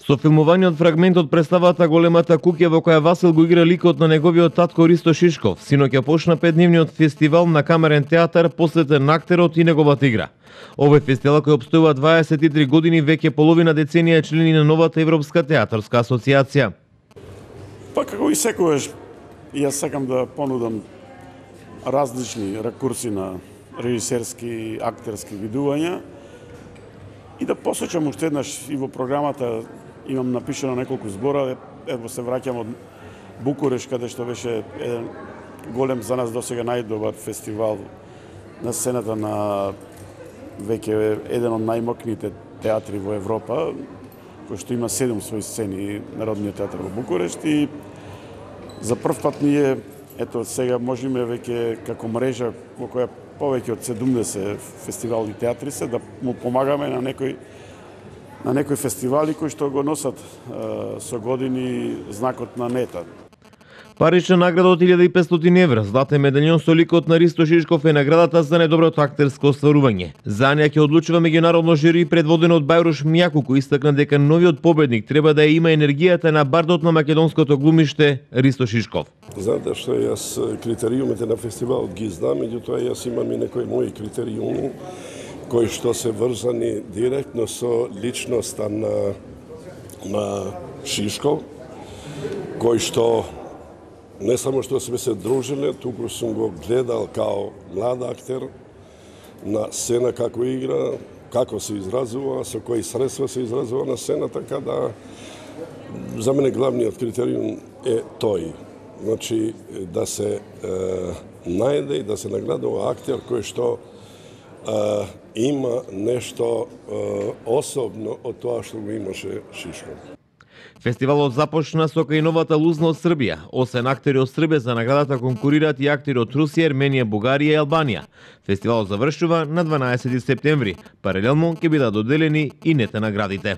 Со филмувањето фрагмент од представата Големата куќа во која Васил го игра ликот на неговиот татко Ристо Шишков, синоќа почна 5-дневниот фестивал на Камерен театар посветен на актерот и неговата игра. Овој фестивал кој опстојува 23 години, веќе половина деценија е член на новата Европска театарска асоциација. Па како и секогаш, јас сакам да понудам различни ракурси на режисерски и актерски видувања и да посочам уште еднаш и во програмата имам напишано неколку збора, ево се враќам од Букуреш, каде што беше еден голем, за нас досега најдобар фестивал на сцената на веќе еден од најмокните театри во Европа, кој што има 7 своји сцени, Народниот театар во Букурешт, и за прв пат ние, ето сега можеме веќе како мрежа во која повеќе од 70 фестивали театри се, да му помагаме на некои фестивали кои што го носат со години знакот на нета. Парична награда од 1500 евра, златен медалјон со ликот на Ристо Шишков е наградата за најдоброто актерско остварување. За неа ќе одлучува меѓународно жури предводено од Бајрош Мјаку, кој истакна дека новиот победник треба да има енергијата на бардот на македонското глумиште Ристо Шишков. Знаете што јас критериумите на фестивалот ги знам, меѓутоа јас имам и некои мои критериуми кои што се врзани директно со личноста на Шишков, кој што не само што сме се дружиле, туку сум го гледал као млад актер на сцена како игра, како се изразува, со кои средства се изразува на сцена, така да за мене главниот критериум е тој. Значи да се најде и да се наградува актер кој што има нешто особно од тоа што го имаше Шишков. Фестивалот започна со кајновата лузна од Србија. Освен актери од Србија за наградата конкурираат и актери од Русија, Ерменија, Бугарија и Албанија. Фестивалот завршува на 12 септември. Паралелно ќе бидат доделени и нете наградите.